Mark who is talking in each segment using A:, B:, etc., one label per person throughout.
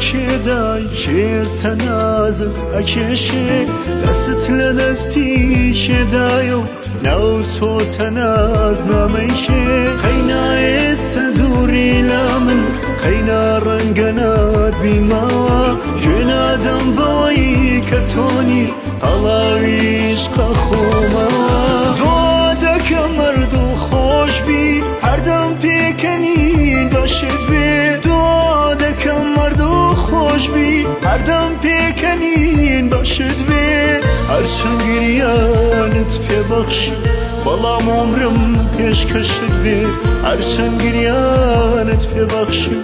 A: کێدای شێستە نازت ئەکێشێ دەستت لە دەستی شێدایە و ناو چۆتە نازنامەیشێ قەینا ئێستا دووری لا من قەینا ڕەنگە ناتبیماوە گوێ نادەم بەوەی کە تۆنی هەڵاوی عیشقە خۆمەوە دوا دەکەم مرد و خۆش بی هەردەم پێکەنین بەشت بێ دوا دەکەم مرد و خۆش بی هەردەم پێکەنین بەشت بێ هەرچەند گریانت پێبەخشی بەڵام عومرم پێشکەشت بێ هەرچەند گریانت پێبەخشی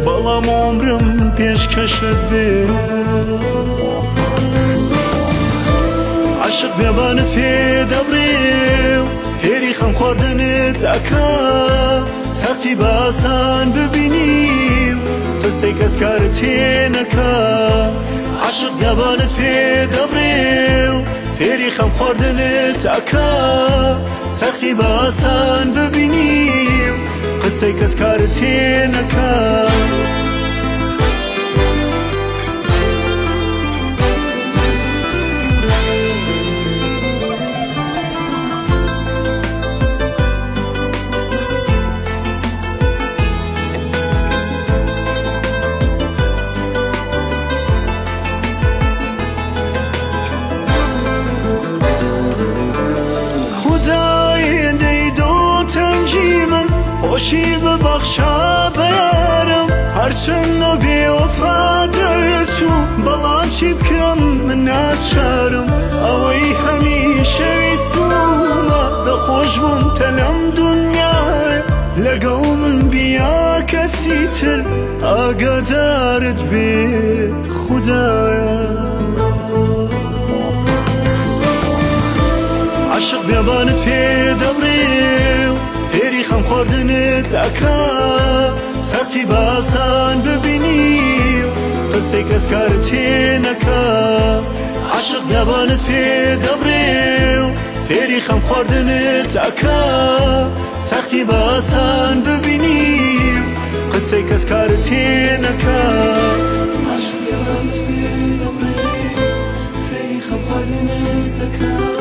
A: بەڵام عومرم پێشکەشت بێ عاشق بێبانت پێ دەبڕێ و فێری خەم خواردنت ئەکا سەختی بە ئاسان ببینی و قسەی کەس کارت تێ نەکا عاشق بێبانت پێ دەبڕێ و فێری خەم خواردنت ئەکا سەختی بە ئاسان ببینی و قسەی کەس کارت تێ نەکا خۆشی ببەخشە بە یارم هەرچەندە بێوەفا دەرچوو بەڵام چی بکەم من ناچارم ئەوەی هەمیشە ویستومە دەخۆش بووم تە لەم دونیایە لەگەڵ من بیا کەسی تر ئاگادارت بێ خودایە عاشق بێبانت پێ دەبڕێ فێری خەم خواردنت ئەکا سەختی بە ئاسان ببینی و قسەی کەس کارت تێ نەکا عاشق بێبانت پێ دەبڕێ و فێری خەم خواردنت ئەکا سەختی بە ئاسان ببینی و قسەی کەس کارت تێ نەکا عاشق بێبانت پێ دەبڕێ فێری خەم خواردنت ئەکا